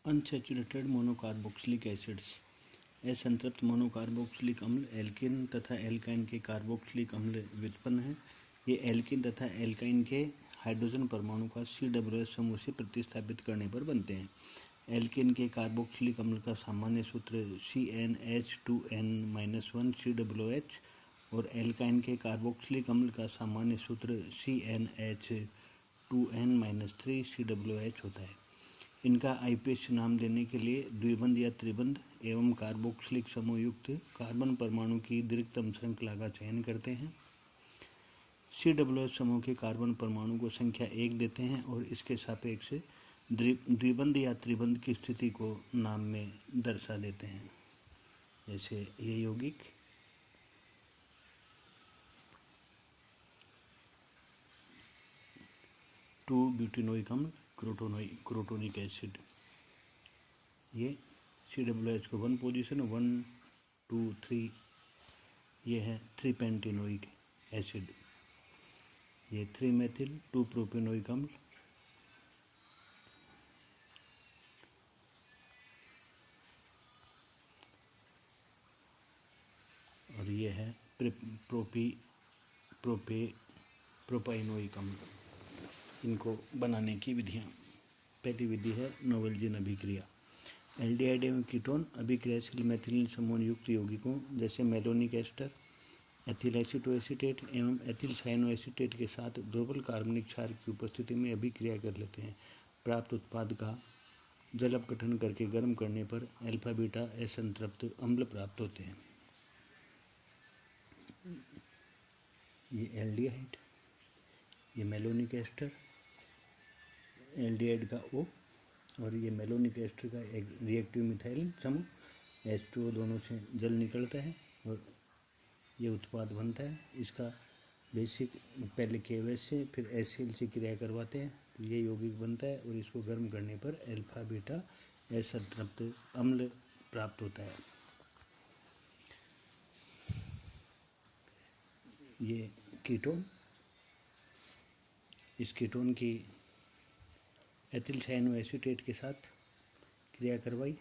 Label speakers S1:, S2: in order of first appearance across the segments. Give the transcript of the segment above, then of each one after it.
S1: Unsaturated monocarboxylic acids. असंतृप्त monocarboxylic अम्ल alkene तथा एल्काइन के कार्बोक्सिलिक अम्ल व्युत्पन्न है। ये एल्किन तथा एल्काइन के हाइड्रोजन परमाणु का COOH समूह से प्रतिस्थापित करने पर बनते हैं। एल्किन के कार्बोक्सिलिक अम्ल का सामान्य सूत्र CnH2n-1 COOH और एल्काइन के कार्बोक्सिलिक अम्ल का सामान्य सूत्र CnH2n-3 COOH होता है। इनका IPH नाम देने के लिए द्विबंध या त्रिबंध एवं कार्बोक्सिलिक समूह युक्त कार्बन परमाणु की दीर्घतम श्रृंखला का चयन करते हैं। COOH समूह के कार्बन परमाणु को संख्या 1 देते हैं और इसके सापेक्ष द्विबंध या त्रिबंध की स्थिति को नाम में दर्शा देते हैं। जैसे ये यौगिक 2-ब्यूटेनोइक अम्ल क्रोटोनिक एसिड। ये COOH को 1 पोजीशन 1, 2, 3 ये है 3-पेंटेनोइक एसिड। ये 3-मेथिल 2-प्रोपेनोइक अम्ल। और ये है प्रोपाइनोइक अम्ल। इनको बनाने की विधियाँ। पहली विधि है नोवेल्जिन अभिक्रिया। एल्डिहाइड एवं कीटोन अभिक्रियाशील मेथिलीन समूह युक्त यौगिकों जैसे मेलोनिक एस्टर, एथिल एसीटोएसीटेट एवं एथिल साइनोएसीटेट के साथ दुर्बल कार्बनिक क्षार की उपस्थिति में अभिक्रिया कर लेते हैं। प्राप्त उत्पाद का जल अपघटन करके गर्म करने पर अल्फा बीटा असंतृप्त अम्ल प्राप्त होते हैं। ये एल्डिहाइड, ये मेलोनिक एस्टर, एल्डिहाइड का O और ये मेलोनिक एस्टर का एक रिएक्टिव मिथाइल समूह H2O दोनों से जल निकलता है और ये उत्पाद बनता है। इसका बेसिक पहले KOH से फिर HCl से क्रिया करवाते हैं तो ये यौगिक बनता है और इसको गर्म करने पर अल्फा बीटा असंतृप्त अम्ल प्राप्त होता है। ये कीटोन, इस कीटोन की एथिल साइनोएसीटेट के साथ क्रिया करवाई,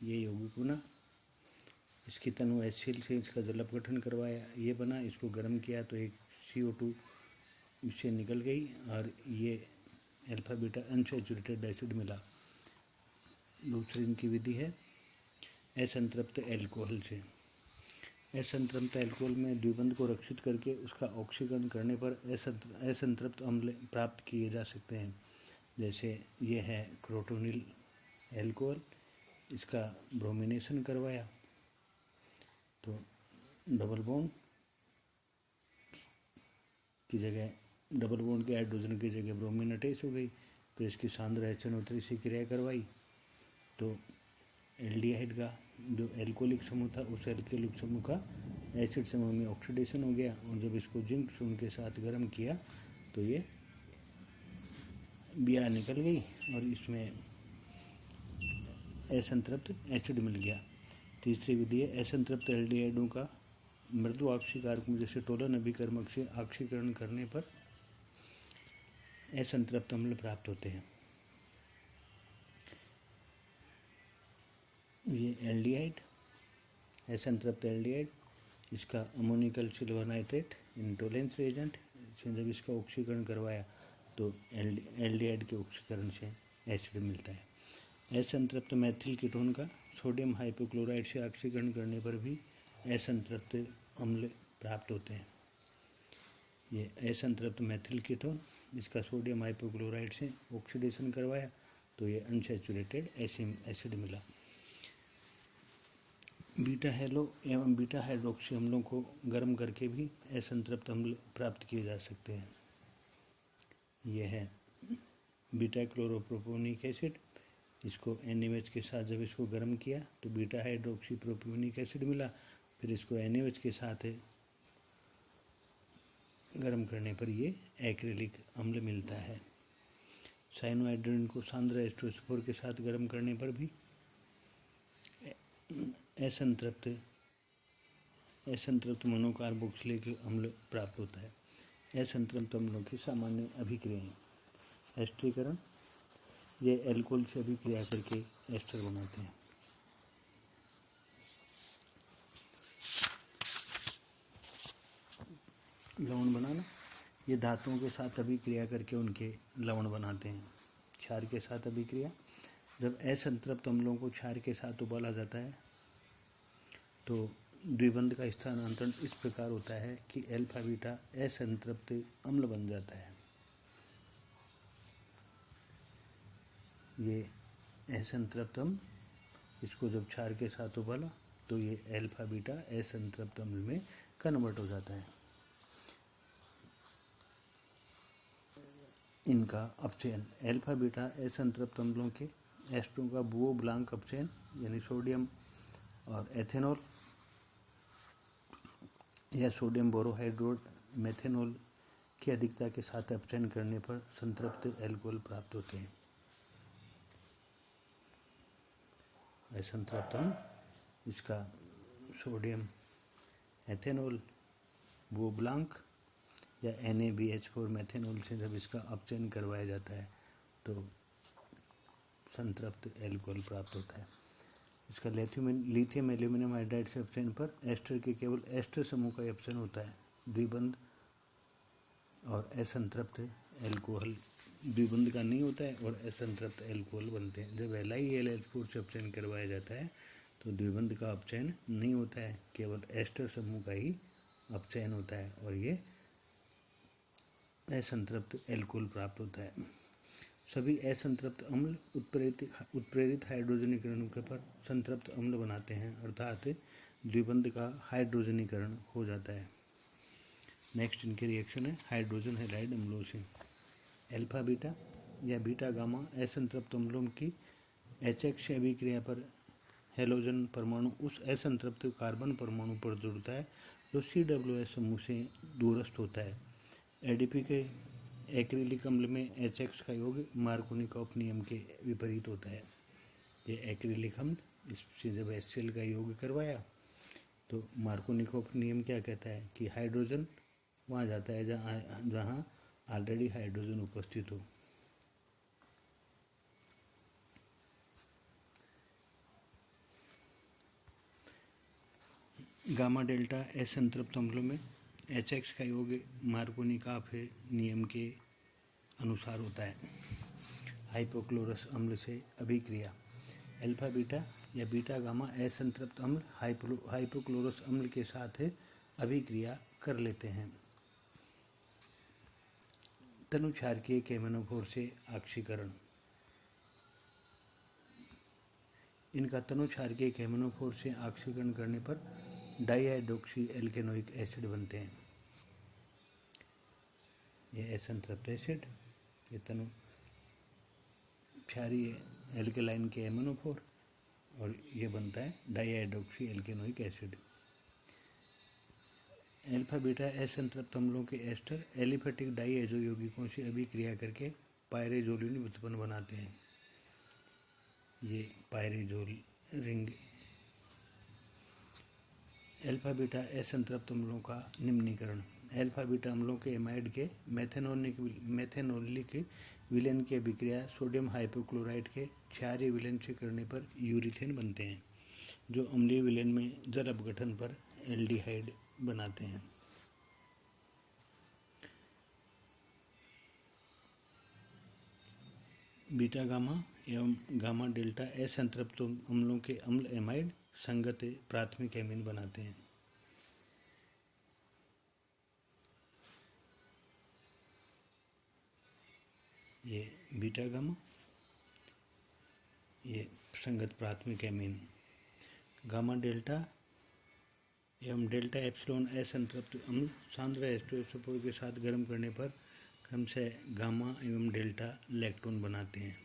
S1: ये यौगिक बना। इसकी तनु HCl से इसका जल अपघटन करवाया, ये बना। इसको गर्म किया तो एक CO2 इससे निकल गई और ये अल्फा बीटा अनसैचुरेटेड एसिड मिला। दूसरी इनकी विधि है असंतृप्त एल्कोहल से। असंतृप्त अल्कोहल में द्विबंध को रक्षित करके उसका ऑक्सीकरण करने पर असंतृप्त अम्ल प्राप्त किए जा सकते हैं। जैसे ये है क्रोटोनिल एल्कोहल, इसका ब्रोमिनेशन करवाया तो डबल बॉन्ड की जगह डबल बॉन्ड के हाइड्रोजन की जगह ब्रोमीन अटैच हो गई। फिर इसकी सांद्र HNO3 से क्रिया करवाई तो एल्डिहाइड का जो एल्कोहलिक समूह था उस एल्कोहलिक समूह का एसिड समूह में ऑक्सीडेशन हो गया और जब इसको जिंक सून के साथ गर्म किया तो ये बिया निकल गई और इसमें असंतृप्त एसिड मिल गया। तीसरी विधि है असंतृप्त एल्डिहाइडों का मृदु ऑक्सीकारकों जैसे टोलन अभिकर्मक से ऑक्सीकरण करने पर असंतृप्त अम्ल प्राप्त होते हैं। ये एल्डिहाइड, असंतृप्त एल्डिहाइड, इसका अमोनिकल सिल्वर नाइट्रेट इंटोलेंस एजेंट से जब इसका ऑक्सीकरण करवाया तो एल्डिहाइड के ऑक्सीकरण से एसिड मिलता है। असंतृप्त मेथिल कीटोन का सोडियम हाइपोक्लोराइड से ऑक्सीकरण करने पर भी असंतृप्त अम्ल प्राप्त होते हैं। ये असंतृप्त मेथिल कीटोन, इसका सोडियम हाइपोक्लोराइड से ऑक्सीडेशन करवाया तो ये अनसैचुरेटेड एसिड मिला। बीटा हेलो एवं बीटा हाइड्रोक्सी अम्लों को गर्म करके भी असंतृप्त अम्ल प्राप्त किए जा सकते हैं। यह है बीटा क्लोरोप्रोपोनिक एसिड, इसको NaOH के साथ जब इसको गर्म किया तो बीटा हाइड्रोक्सी प्रोपियोनिक एसिड मिला। फिर इसको NaOH के साथ गर्म करने पर ये एक्रिलिक अम्ल मिलता है। साइनोहाइड्रिन को सांद्र H2SO4 के साथ गर्म करने पर भी असंतृप्त मोनोकार्बोक्सिलिक अम्ल प्राप्त होता है। असंतृप्त अम्लों की सामान्य अभिक्रियाएं। एस्टरीकरण, ये एल्कोहल से भी क्रिया करके एस्टर बनाते हैं। लवण बनाना, ये धातुओं के साथ अभिक्रिया करके उनके लवण बनाते हैं। क्षार के साथ अभिक्रिया, जब असंतृप्त अम्लों को क्षार के साथ उबाला जाता है तो द्विबंध का स्थानांतरण इस प्रकार होता है कि अल्फा बीटा असंतृप्त अम्ल बन जाता है। ये असंतृप्त अम्ल, इसको जब क्षार के साथ उबाला तो ये अल्फा बीटा असंतृप्त अम्ल में कन्वर्ट हो जाता है। इनका अपचयन, अल्फा बीटा असंतृप्त अम्लों के एस्टरों का बुओ ब्लांक अपचयन यानी सोडियम और एथेनॉल या सोडियम बोरोहाइड्रोड मेथेनॉल की अधिकता के साथ अपचयन करने पर संतृप्त एल्कोहल प्राप्त होते हैं। असंतृप्त अम्ल, इसका सोडियम एथेनॉल बुओ ब्लांक या NaBH4 मेथेनॉल से जब इसका अपचयन करवाया जाता है तो संतृप्त एल्कोहल प्राप्त होता है। इसका लिथियम एल्यूमिनियम हाइड्राइड से अपचयन पर एस्टर के केवल एस्टर समूह का अपचयन होता है। द्विबंध और असंतृप्त एल्कोहल द्विबंध का नहीं होता है और असंतृप्त एल्कोहल बनते हैं। जब LiAlH4 से अपचयन करवाया जाता है तो द्विबंध का अपचयन नहीं होता है, केवल एस्टर समूह का ही अपचयन होता है और ये असंतृप्त एल्कोहल प्राप्त होता है। सभी असंतृप्त अम्ल उत्प्रेरित हाइड्रोजनीकरण पर संतृप्त अम्ल बनाते हैं, अर्थात द्विबंध का हाइड्रोजनीकरण हो जाता है। नेक्स्ट इनके रिएक्शन है हाइड्रोजन हैलाइड अम्लों से। अल्फा बीटा या बीटा गामा असंतृप्त अम्लों की HX से अभिक्रिया पर हैलोजन परमाणु उस असंतृप्त कार्बन परमाणु पर जुड़ता है जो COOH समूह से दूरस्थ होता है। ADP के एक्रिलिक अम्ल में HX का योग मार्कोनिकॉफ नियम के विपरीत होता है। ये एक्रिलिक अम्ल, इससे जब HCl का योग करवाया तो मार्कोनिकॉफ नियम क्या कहता है कि हाइड्रोजन वहाँ जाता है जहाँ ऑलरेडी हाइड्रोजन उपस्थित हो। गामा डेल्टा असंतृप्त अम्लों में HX का योग मार्कोनिकॉफ नियम के अनुसार होता है। हाइपोक्लोरस अम्ल से अभिक्रिया, अल्फा बीटा या बीटा गामा असंतृप्त अम्ल हाइपोक्लोरस अम्ल के साथ अभिक्रिया कर लेते हैं। तनुक्षारकीय केमेनोफोर से ऑक्सीकरण, इनका तनुक्षारकीय केमेनोफोर से ऑक्सीकरण करने पर डाईहाइड्रोक्सी एल्केनोइक एसिड बनते हैं। ये असंतृप्त एसिड, ये तनु क्षारीय एल्केलाइन के एमोनोफोर और ये बनता है डाईहाइड्रोक्सी एल्केनोइक एसिड। अल्फा बीटा असंतृप्त अम्लों के एस्टर एलिफेटिक डाईएजो यौगिकों से अभिक्रिया करके पायरेजोलिन व्युत्पन्न बनाते हैं। ये पायरेजोल रिंग। अल्फा बीटा असंतृप्त अम्लों का निम्नीकरण, अल्फा बीटा अम्लों के एमाइड के मेथेनोलिक विलेन की अभिक्रिया सोडियम हाइपोक्लोराइड के क्षारीय विलेन से करने पर यूरिथेन बनते हैं, जो अम्लीय विलेन में जल अपघटन पर एल्डिहाइड बनाते हैं। बीटा गामा एवं गामा डेल्टा असंतृप्त अम्लों के अम्ल एमाइड संगत प्राथमिक एमीन बनाते हैं। ये बीटा गामा, ये संगत प्राथमिक एमीन। गामा डेल्टा एवं डेल्टा एप्सिलॉन असंतृप्त अम्ल सांद्र एस्टरोसपोर के साथ गर्म करने पर क्रमशः गामा एवं डेल्टा लैक्टोन बनाते हैं।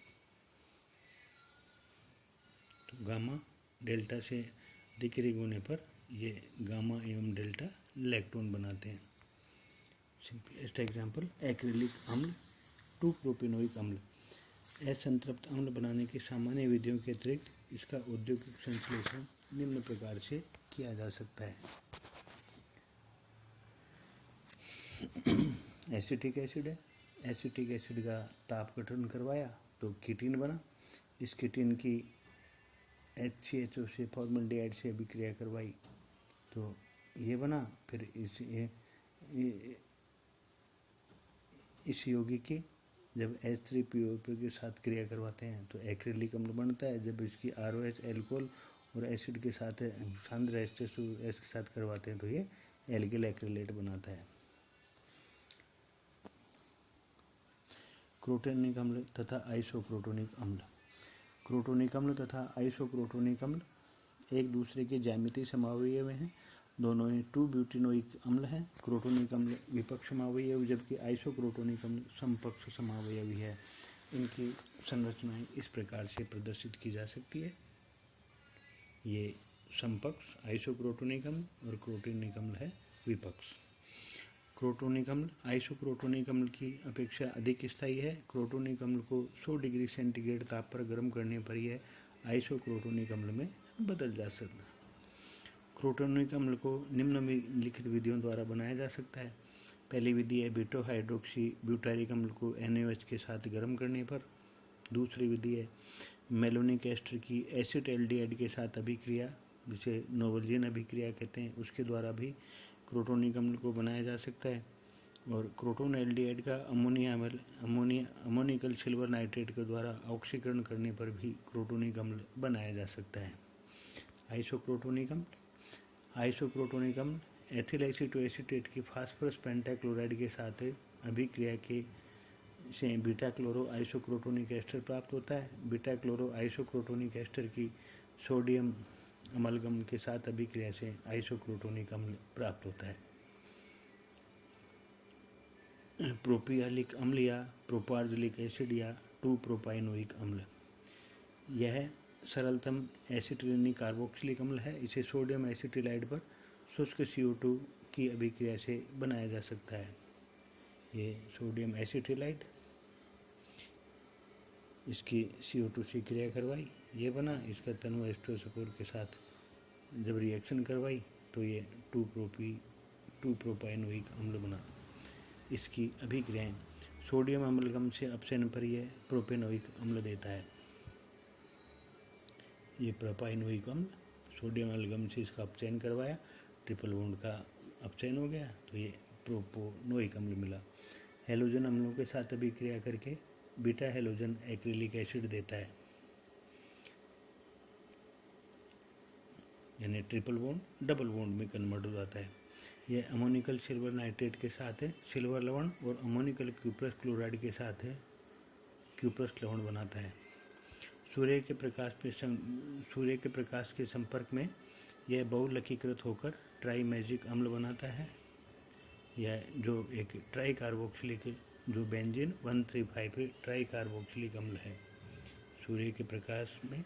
S1: तो गामा डेल्टा से अधिक रिंग होने पर ये गामा एवं डेल्टा लैक्टोन बनाते हैं। सिंपलेस्ट एग्जाम्पल एक्रिलिक अम्ल 2-प्रोपेनोइक अम्ल। असंतृप्त अम्ल बनाने की सामान्य विधियों के अतिरिक्त इसका औद्योगिक संश्लेषण निम्न प्रकार से किया जा सकता है। एसिटिक एसिड है, एसिटिक एसिड का ताप गठन करवाया तो कीटीन बना। इस कीटीन की HCHO से फॉर्मल्डिहाइड से अभिक्रिया करवाई तो ये बना। फिर इस यौगिक की जब H3PO के साथ क्रिया करवाते हैं तो एक्रिलिक अम्ल बनता है। जब इसकी ROH एल्कोहल और एसिड के साथ सांद्र H2S के साथ करवाते हैं तो ये एल्किल एक्रिलेट बनाता है। क्रोटोनिक अम्ल तथा आइसोक्रोटोनिक अम्ल। क्रोटोनिक अम्ल तथा आइसोक्रोटोनिक अम्ल एक दूसरे के ज्यामितीय समअवयव हैं। दोनों ही 2-ब्यूटेनोइक अम्ल हैं। क्रोटोनिक अम्ल विपक्ष समअवयव जबकि आइसोक्रोटोनिक अम्ल समपक्ष समअवयवी है। इनकी संरचनाएं इस प्रकार से प्रदर्शित की जा सकती है। ये समपक्ष आइसोक्रोटोनिक अम्ल और क्रोटोनिक अम्ल है विपक्ष। क्रोटोनिक अम्ल आइसोक्रोटोनिक अम्ल की अपेक्षा अधिक स्थायी है। क्रोटोनिक अम्ल को 100 डिग्री सेंटीग्रेड ताप पर गर्म करने पर यह आइसोक्रोटोनिक अम्ल में बदल जा सकता है। क्रोटोनिक अम्ल को निम्नलिखित विधियों द्वारा बनाया जा सकता है। पहली विधि है बीटा हाइड्रोक्सी ब्यूटारिक अम्ल को NaOH के साथ गर्म करने पर। दूसरी विधि है मेलोनिक एस्टर की एसिटाल्डिहाइड के साथ अभिक्रिया, जिसे नोवल्जिन अभिक्रिया कहते हैं, उसके द्वारा भी क्रोटोनिक अम्ल को बनाया जा सकता है। और क्रोटोन एल्डिहाइड का अमोनिकल सिल्वर नाइट्रेट के द्वारा ऑक्सीकरण करने पर भी क्रोटोनिक अम्ल बनाया जा सकता है। आइसोक्रोटोनिक अम्ल एथिल एसीटोएसीटेट की फास्फोरस पेंटाक्लोराइड के साथ अभिक्रिया के से बीटा क्लोरो आइसोक्रोटोनिक एस्टर प्राप्त होता है। बीटा क्लोरो आइसोक्रोटोनिक एस्टर की सोडियम अमलगम के साथ अभिक्रिया से आइसोक्रोटोनिक अम्ल प्राप्त होता है। प्रोपियालिक अम्ल या प्रोपार्जलिक एसिड या 2-प्रोपाइनोइक अम्ल, यह सरलतम एसिटिलीनिक कार्बोक्सिलिक अम्ल है। इसे सोडियम एसिटिलाइड पर शुष्क CO2 की अभिक्रिया से बनाया जा सकता है। ये सोडियम एसिटिलाइड, इसकी CO2 से क्रिया करवाई, ये बना। इसका तनु H2SO4 के साथ जब रिएक्शन करवाई तो ये 2-प्रोपाइनोइक अम्ल बना। इसकी अभिक्रियाएं सोडियम अम्लगम से अपचयन पर यह प्रोपेनोइक अम्ल देता है। ये प्रोपाइनोइक अम्ल सोडियम अम्लगम से इसका अपचयन करवाया, ट्रिपल बॉन्ड का अपचयन हो गया तो ये प्रोपोनोइक अम्ल मिला। हेलोजन अम्लों के साथ अभिक्रिया करके बीटा हेलोजन एक्रिलिक एसिड देता है, यानी ट्रिपल बॉन्ड डबल बॉन्ड में कन्वर्ट हो जाता है। यह अमोनिकल सिल्वर नाइट्रेट के साथ है सिल्वर लवण और अमोनिकल क्यूप्रस क्लोराइड के साथ है क्यूप्रस लवण बनाता है। सूर्य के प्रकाश के संपर्क में यह बहुलकीकृत होकर ट्राइमेजिक अम्ल बनाता है। यह जो एक ट्राई कार्बोक्सिलिक जो बेंजीन 135 ट्राई कार्बोक्सिलिक अम्ल है। सूर्य के प्रकाश में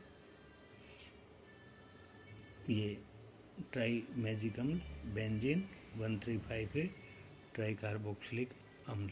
S1: ये ट्राइमेजिक अम्ल बेंजीन 135 ट्राई कार्बोक्सिलिक अम्ल